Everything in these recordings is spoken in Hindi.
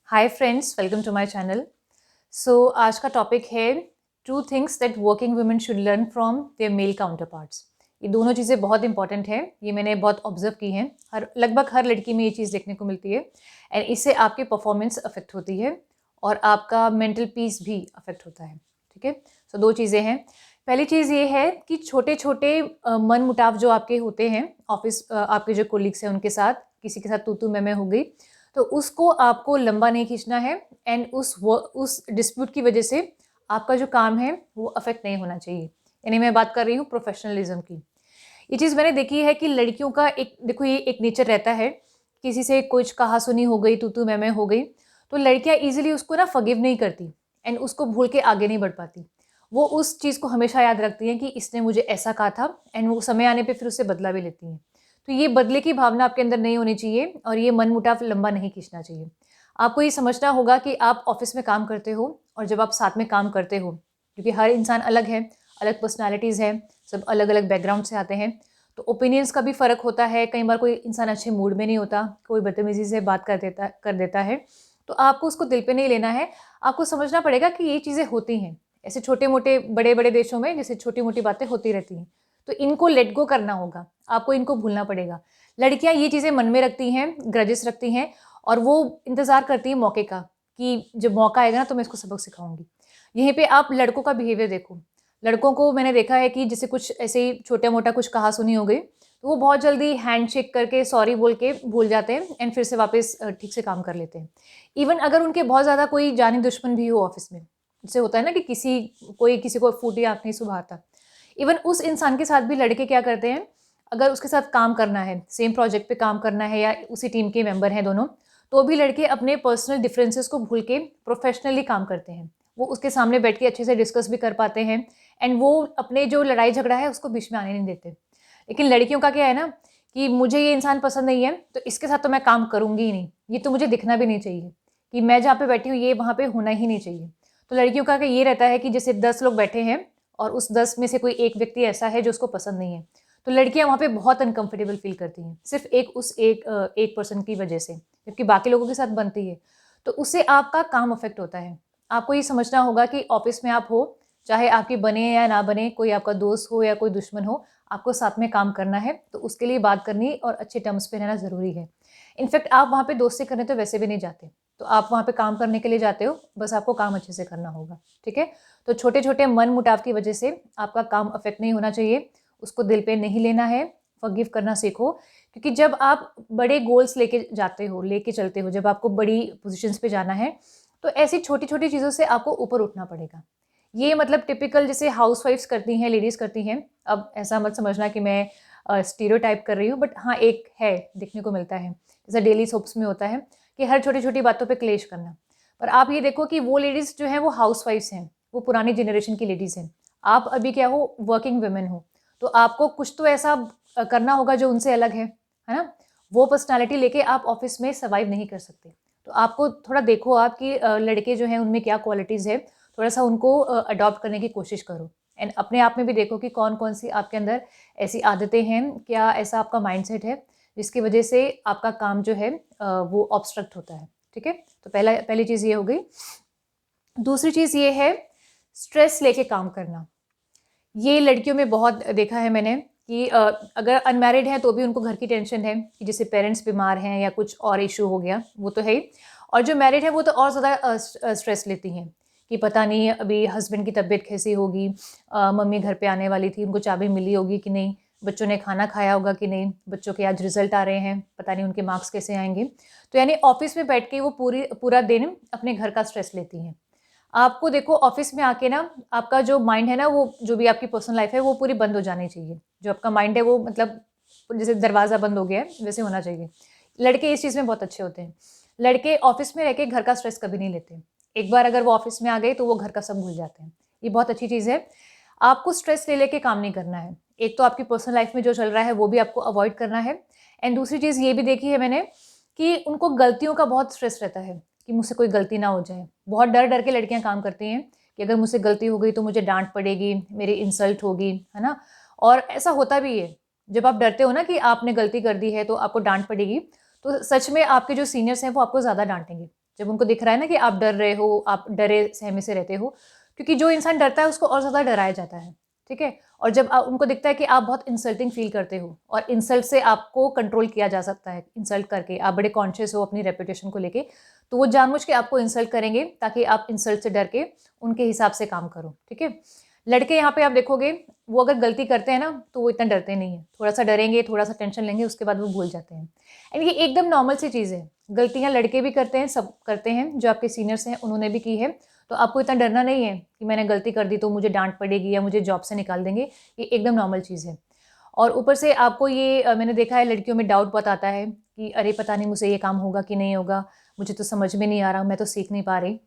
Hi friends, welcome to my channel. So आज का टॉपिक है two things that working women should learn from their male counterparts. ये दोनों चीज़ें बहुत इंपॉर्टेंट हैं, ये मैंने बहुत ऑब्जर्व की हैं। लगभग हर लड़की में ये चीज़ देखने को मिलती है एंड इससे आपकी परफॉर्मेंस अफेक्ट होती है और आपका मेंटल पीस भी अफेक्ट होता है। ठीक है, सो दो चीज़ें हैं। पहली चीज़ ये है कि छोटे छोटे मन मुटाव जो आपके होते हैं ऑफिस, आपके जो कोलीग्स हैं उनके साथ, किसी के साथ तू तू मैं हो गई, तो उसको आपको लंबा नहीं खींचना है एंड उस डिस्प्यूट की वजह से आपका जो काम है वो अफेक्ट नहीं होना चाहिए। यानी मैं बात कर रही हूँ प्रोफेशनलिज्म की। ये चीज़ मैंने देखी है कि लड़कियों का एक देखो ये एक नेचर रहता है, किसी से कुछ कहा सुनी हो गई, तू तू मैं हो गई, तो लड़कियां इजीली उसको ना फॉरगिव नहीं करती एंड उसको भूल के आगे नहीं बढ़ पाती। वो उस चीज़ को हमेशा याद रखती हैं कि इसने मुझे ऐसा कहा था एंड वो समय आने पे फिर उससे बदला भी लेती हैं। तो ये बदले की भावना आपके अंदर नहीं होनी चाहिए और ये मनमुटाव लंबा नहीं खींचना चाहिए। आपको ये समझना होगा कि आप ऑफिस में काम करते हो और जब आप साथ में काम करते हो, क्योंकि हर इंसान अलग है, अलग पर्सनैलिटीज़ हैं, सब अलग अलग बैकग्राउंड से आते हैं, तो ओपिनियंस का भी फ़र्क होता है। कई बार कोई इंसान अच्छे मूड में नहीं होता, कोई बदतमीज़ी से बात कर देता है, तो आपको उसको दिल पे नहीं लेना है। आपको समझना पड़ेगा कि ये चीज़ें होती हैं। ऐसे छोटे-मोटे, बड़े-बड़े देशों में जैसे छोटी-मोटी बातें होती रहती हैं, तो इनको लेट गो करना होगा, आपको इनको भूलना पड़ेगा। लड़कियाँ ये चीज़ें मन में रखती हैं, ग्रजेस रखती हैं और वो इंतज़ार करती हैं मौके का कि जब मौका आएगा ना तो मैं इसको सबक सिखाऊँगी। यहीं पे आप लड़कों का बिहेवियर देखो। लड़कों को मैंने देखा है कि जैसे कुछ ऐसे ही छोटा-मोटा कुछ कहा-सुनी हो गई, तो वो बहुत जल्दी हैंडशेक करके सॉरी बोल के भूल जाते हैं एंड फिर से वापस ठीक से काम कर लेते हैं। इवन अगर उनके बहुत ज़्यादा कोई जानी दुश्मन भी हो ऑफ़िस में, जैसे होता है ना कि कोई किसी को फूटी आँख नहीं सुझाता। इवन उस इंसान के साथ भी लड़के क्या करते हैं, अगर उसके साथ काम करना है, सेम प्रोजेक्ट पे काम करना है या उसी टीम के मेंबर हैं दोनों, तो भी लड़के अपने पर्सनल डिफरेंसेस को भूल के प्रोफेशनली काम करते हैं। वो उसके सामने बैठ के अच्छे से डिस्कस भी कर पाते हैं एंड वो अपने जो लड़ाई झगड़ा है उसको बीच में आने नहीं देते। लेकिन लड़कियों का क्या है ना कि मुझे ये इंसान पसंद नहीं है, तो इसके साथ तो मैं काम करूँगी ही नहीं। ये तो मुझे दिखना भी नहीं चाहिए कि मैं जहाँ पे बैठी हूँ ये वहाँ पे होना ही नहीं चाहिए। तो लड़कियों का ये रहता है कि जैसे 10 लोग बैठे हैं और उस 10 में से कोई एक व्यक्ति ऐसा है जो उसको पसंद नहीं है, तो लड़कियाँ वहाँ पे बहुत अनकंफर्टेबल फ़ील करती हैं, सिर्फ़ एक पर्सन की वजह से, जबकि बाकी लोगों के साथ बनती है। तो उससे आपका काम अफ़ेक्ट होता है। आपको ये समझना होगा कि ऑफ़िस में आप हो, चाहे आपकी बने या ना बने, कोई आपका दोस्त हो या कोई दुश्मन हो, आपको साथ में काम करना है, तो उसके लिए बात करनी और अच्छे टर्म्स पे रहना ज़रूरी है। इनफैक्ट आप वहाँ पे दोस्ती करने तो वैसे भी नहीं जाते, तो आप वहाँ पे काम करने के लिए जाते हो, बस आपको काम अच्छे से करना होगा, ठीक है? तो छोटे-छोटे मन-मुटाव की वजह से आपका काम अफ़ेक्ट नहीं होना चाहिए, उसको दिल पे नहीं लेना है, फ़ॉरगिव करना सीखो, क्योंकि जब आप बड़े गोल्स लेके जाते हो, लेके चलते हो, जब आपको बड़ी पोज़ीशंस पे जाना है, तो ऐसी छोटी-छोटी चीज़ों से आपको ऊपर उठना पड़ेगा। ये मतलब टिपिकल जैसे हाउसवाइफ्स करती हैं, लेडीज़ करती हैं। अब ऐसा मत समझना कि मैं स्टीरियोटाइप कर रही हूँ, बट हाँ, एक है, देखने को मिलता है। जैसे डेली सोप्स में होता है कि हर छोटी-छोटी बातों पे क्लेश करना। पर आप ये देखो कि वो लेडीज़ जो हैं वो हाउसवाइफ्स हैं, वो पुरानी जनरेशन की लेडीज़ हैं। आप अभी क्या हो, वर्किंग वुमेन हो, तो आपको कुछ तो ऐसा करना होगा जो उनसे अलग है ना? वो पर्सनैलिटी लेके आप ऑफ़िस में सर्वाइव नहीं कर सकते। तो आपको थोड़ा देखो आप कि लड़के जो हैं उनमें क्या क्वालिटीज़ है, थोड़ा-सा उनको अडॉप्ट करने की कोशिश करो एंड अपने आप में भी देखो कि कौन-कौन सी आपके अंदर ऐसी आदतें हैं, क्या ऐसा आपका माइंडसेट है, जिसकी वजह से आपका काम जो है वो ऑब्स्ट्रक्ट होता है, ठीक है? तो पहली चीज़ ये हो गई। दूसरी चीज़ ये है, स्ट्रेस लेके काम करना। ये लड़कियों में बहुत देखा है मैंने कि अगर अनमैरिड हैं तो भी उनको घर की टेंशन है कि जैसे पेरेंट्स बीमार हैं या कुछ और इश्यू हो गया, वो तो है ही। और जो मैरिड है वो तो और ज़्यादा स्ट्रेस लेती हैं कि पता नहीं अभी हस्बैंड की तबीयत कैसी होगी, मम्मी घर पे आने वाली थी, उनको चाबी मिली होगी कि नहीं, बच्चों ने खाना खाया होगा कि नहीं, बच्चों के आज रिजल्ट आ रहे हैं, पता नहीं उनके मार्क्स कैसे आएंगे। तो यानी ऑफिस में बैठ के वो पूरा दिन अपने घर का स्ट्रेस लेती हैं। आपको देखो ऑफिस में आके ना आपका जो माइंड है ना, वो जो भी आपकी पर्सनल लाइफ है वो पूरी बंद हो जानी चाहिए। जो आपका माइंड है वो मतलब जैसे दरवाज़ा बंद हो गया है वैसे होना चाहिए। लड़के इस चीज़ में बहुत अच्छे होते हैं। लड़के ऑफिस में रह के घर का स्ट्रेस कभी नहीं लेते। एक बार अगर वो ऑफिस में आ गए तो वो घर का सब भूल जाते हैं। ये बहुत अच्छी चीज़ है। आपको स्ट्रेस ले लेके काम नहीं करना है। एक तो आपकी पर्सनल लाइफ में जो चल रहा है वो भी आपको अवॉइड करना है एंड दूसरी चीज़ ये भी देखी है मैंने कि उनको गलतियों का बहुत स्ट्रेस रहता है कि मुझसे कोई गलती ना हो जाए। बहुत डर-डर के लड़कियाँ काम करती हैं कि अगर मुझसे गलती हो गई तो मुझे डाँट पड़ेगी, मेरी इंसल्ट होगी, है ना? और ऐसा होता भी है। जब आप डरते हो ना कि आपने गलती कर दी है तो आपको डाँट पड़ेगी, तो सच में आपके जो सीनियर्स हैं वो आपको ज़्यादा डाँटेंगे। जब उनको दिख रहा है ना कि आप डर रहे हो, आप डरे सहमे से रहते हो, क्योंकि जो इंसान डरता है उसको और ज़्यादा डराया जाता है, ठीक है? और जब उनको दिखता है कि आप बहुत इंसल्टिंग फील करते हो और इंसल्ट से आपको कंट्रोल किया जा सकता है, इंसल्ट करके आप बड़े कॉन्शियस हो अपनी रेपुटेशन को लेके, तो वो जानबूझ के आपको इंसल्ट करेंगे ताकि आप इंसल्ट से डर के उनके हिसाब से काम करो, ठीक है? लड़के यहाँ पे आप देखोगे, वो अगर गलती करते हैं ना तो वो इतना डरते नहीं है, थोड़ा सा डरेंगे, थोड़ा सा टेंशन लेंगे, उसके बाद वो भूल जाते हैं। एंड ये एकदम नॉर्मल सी चीज़ है, गलतियाँ लड़के भी करते हैं, सब करते हैं, जो आपके सीनियर्स हैं उन्होंने भी की है, तो आपको इतना डरना नहीं है कि मैंने गलती कर दी तो मुझे डांट पड़ेगी या मुझे जॉब से निकाल देंगे, ये एकदम नॉर्मल चीज़ है। और ऊपर से आपको ये मैंने देखा है लड़कियों में डाउट बहुत आता है कि अरे पता नहीं मुझसे ये काम होगा कि नहीं होगा, मुझे तो समझ में नहीं आ रहा, मैं तो सीख नहीं पा रही।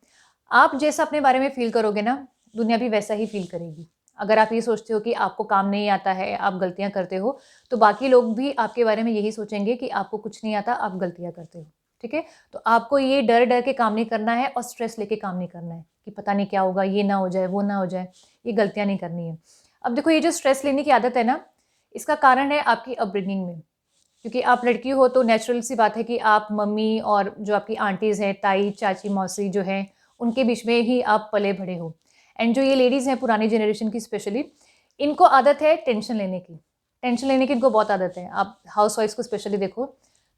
आप जैसा अपने बारे में फ़ील करोगे ना, दुनिया भी वैसा ही फ़ील करेगी। अगर आप ये सोचते हो कि आपको काम नहीं आता है, आप गलतियाँ करते हो, तो बाकी लोग भी आपके बारे में यही सोचेंगे कि आपको कुछ नहीं आता, आप गलतियाँ करते हो, ठीक है? तो आपको ये डर-डर के काम नहीं करना है और स्ट्रेस लेके काम नहीं करना है कि पता नहीं क्या होगा, ये ना हो जाए, वो ना हो जाए, ये गलतियाँ नहीं करनी है। अब देखो ये जो स्ट्रेस लेने की आदत है ना, इसका कारण है आपकी अपब्रिंगिंग में। क्योंकि आप लड़की हो तो नेचुरल सी बात है कि आप मम्मी और जो आपकी आंटीज़ हैं, ताई, चाची, मौसी जो हैं, उनके बीच में ही आप पले-बढ़े हो। एंड जो ये लेडीज़ हैं पुरानी जनरेशन की स्पेशली, इनको आदत है टेंशन लेने की। टेंशन लेने की इनको बहुत आदत है। आप हाउसवाइफ़्स को स्पेशली देखो,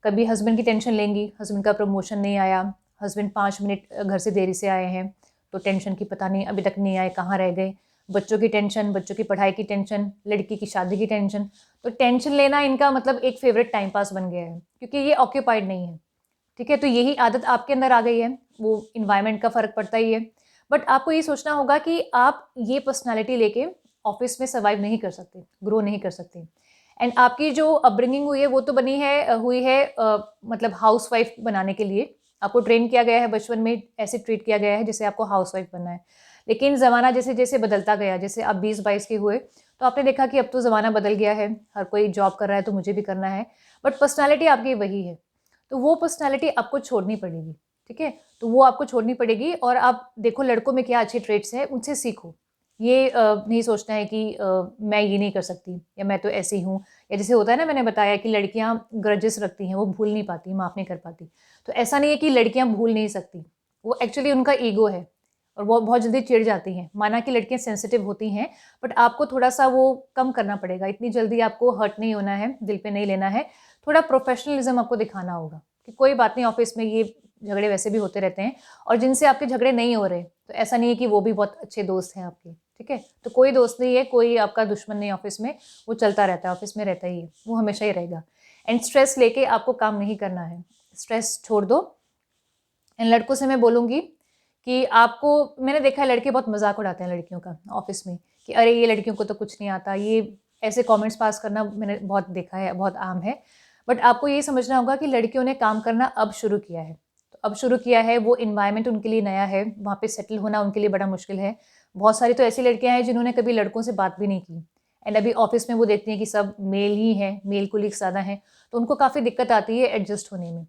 कभी हस्बैंड की टेंशन लेंगी, हस्बैंड का प्रमोशन नहीं आया, हस्बैंड 5 मिनट घर से देरी से आए हैं, तो टेंशन की पता नहीं अभी तक नहीं आए, कहाँ रह गए? बच्चों की टेंशन, बच्चों की पढ़ाई की टेंशन, लड़की की शादी की टेंशन। तो टेंशन लेना इनका मतलब एक फ़ेवरेट टाइम पास बन गया है, क्योंकि ये ऑक्यूपाइड नहीं है, ठीक है? तो यही आदत आपके अंदर आ गई है, वो एनवायरनमेंट का फ़र्क पड़ता ही है। बट आपको ये सोचना होगा कि आप ये पर्सनैलिटी लेके ऑफ़िस में सर्वाइव नहीं कर सकते, ग्रो नहीं कर सकते। एंड आपकी जो अपब्रिंगिंग हुई है, वो तो बनी है मतलब हाउसवाइफ़ बनाने के लिए। आपको ट्रेन किया गया है बचपन में, ऐसे ट्रीट किया गया है जैसे आपको हाउसवाइफ़ बनना है। लेकिन ज़माना जैसे-जैसे बदलता गया, जैसे आप 20-22 के हुए, तो आपने देखा कि अब तो ज़माना बदल गया है, हर कोई जॉब कर रहा है तो मुझे भी करना है, बट पर्सनैलिटी आपकी वही है। तो वो पर्सनैलिटी आपको छोड़नी पड़ेगी, ठीक है? तो वो आपको छोड़नी पड़ेगी और आप देखो लड़कों में क्या अच्छे ट्रेट्स हैं, उनसे सीखो। ये नहीं सोचना है कि मैं ये नहीं कर सकती या मैं तो ऐसी हूँ, या जैसे होता है ना मैंने बताया कि लड़कियाँ ग्रजेस रखती हैं, वो भूल नहीं पाती, माफ़ नहीं कर पाती। तो ऐसा नहीं है कि लड़कियाँ भूल नहीं सकती, वो एक्चुअली उनका ईगो है और वो बहुत जल्दी चिढ़ जाती हैं। माना कि लड़कियाँ सेंसिटिव होती हैं, बट आपको थोड़ा-सा वो कम करना पड़ेगा, इतनी जल्दी आपको हर्ट नहीं होना है, दिल पे नहीं लेना है। थोड़ा प्रोफेशनलिज़्म आपको दिखाना होगा कि कोई बात नहीं, ऑफ़िस में ये झगड़े वैसे भी होते रहते हैं, और जिनसे आपके झगड़े नहीं हो रहे, तो ऐसा नहीं है कि वो भी बहुत अच्छे दोस्त हैं आपके, ठीक है? तो कोई दोस्त नहीं है, कोई आपका दुश्मन नहीं है ऑफ़िस में, वो चलता रहता है, ऑफ़िस में रहता ही है, वो हमेशा ही रहेगा। एंड स्ट्रेस लेके आपको काम नहीं करना है, स्ट्रेस छोड़ दो। एंड लड़कों से मैं बोलूँगी कि आपको, मैंने देखा है लड़के बहुत मज़ाक उड़ाते हैं लड़कियों का ऑफ़िस में कि अरे ये लड़कियों को तो कुछ नहीं आता, ये ऐसे कमेंट्स पास करना मैंने बहुत देखा है, बहुत आम है। बट आपको ये समझना होगा कि लड़कियों ने काम करना अब शुरू किया है। तो अब शुरू किया है, वो एनवायरनमेंट उनके लिए नया है, वहाँ पे सेटल होना उनके लिए बड़ा मुश्किल है। बहुत सारी तो ऐसी लड़कियाँ हैं जिन्होंने कभी लड़कों से बात भी नहीं की, एंड अभी ऑफ़िस में वो देखती हैं कि सब मेल ही हैं, मेल कोलीग्स ज़्यादा हैं, तो उनको काफ़ी दिक्कत आती है एडजस्ट होने में।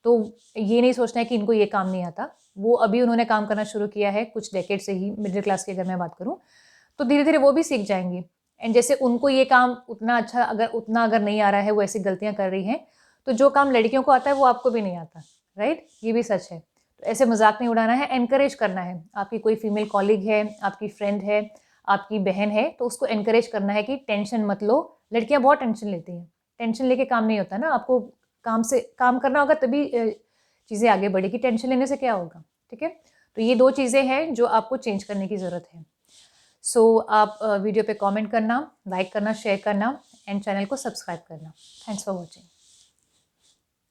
तो ये नहीं सोचना है कि इनको ये काम नहीं आता। वो अभी उन्होंने काम करना शुरू किया है कुछ डेकेड से ही, मिडिल क्लास की अगर मैं बात करूँ, तो धीरे-धीरे वो भी सीख जाएँगी। एंड जैसे उनको ये काम उतना अगर नहीं आ रहा है, वो ऐसी गलतियाँ कर रही हैं, तो जो काम लड़कियों को आता है वो आपको भी नहीं आता, राइट? ये भी सच है। तो ऐसे मज़ाक नहीं उड़ाना है, एनकरेज करना है। आपकी कोई फीमेल कॉलीग है, आपकी फ्रेंड है, आपकी बहन है, तो उसको एनकरेज करना है कि टेंशन मत लो। लड़कियाँ बहुत टेंशन लेती हैं। टेंशन लेके काम नहीं होता ना, आपको काम करना होगा तभी चीज़ें आगे बढ़ेगी, टेंशन लेने से क्या होगा, ठीक है? तो ये 2 चीज़ें हैं जो आपको चेंज करने की ज़रूरत है। सो आप वीडियो पे कमेंट करना, लाइक करना, शेयर करना एंड चैनल को सब्सक्राइब करना। Thanks for watching.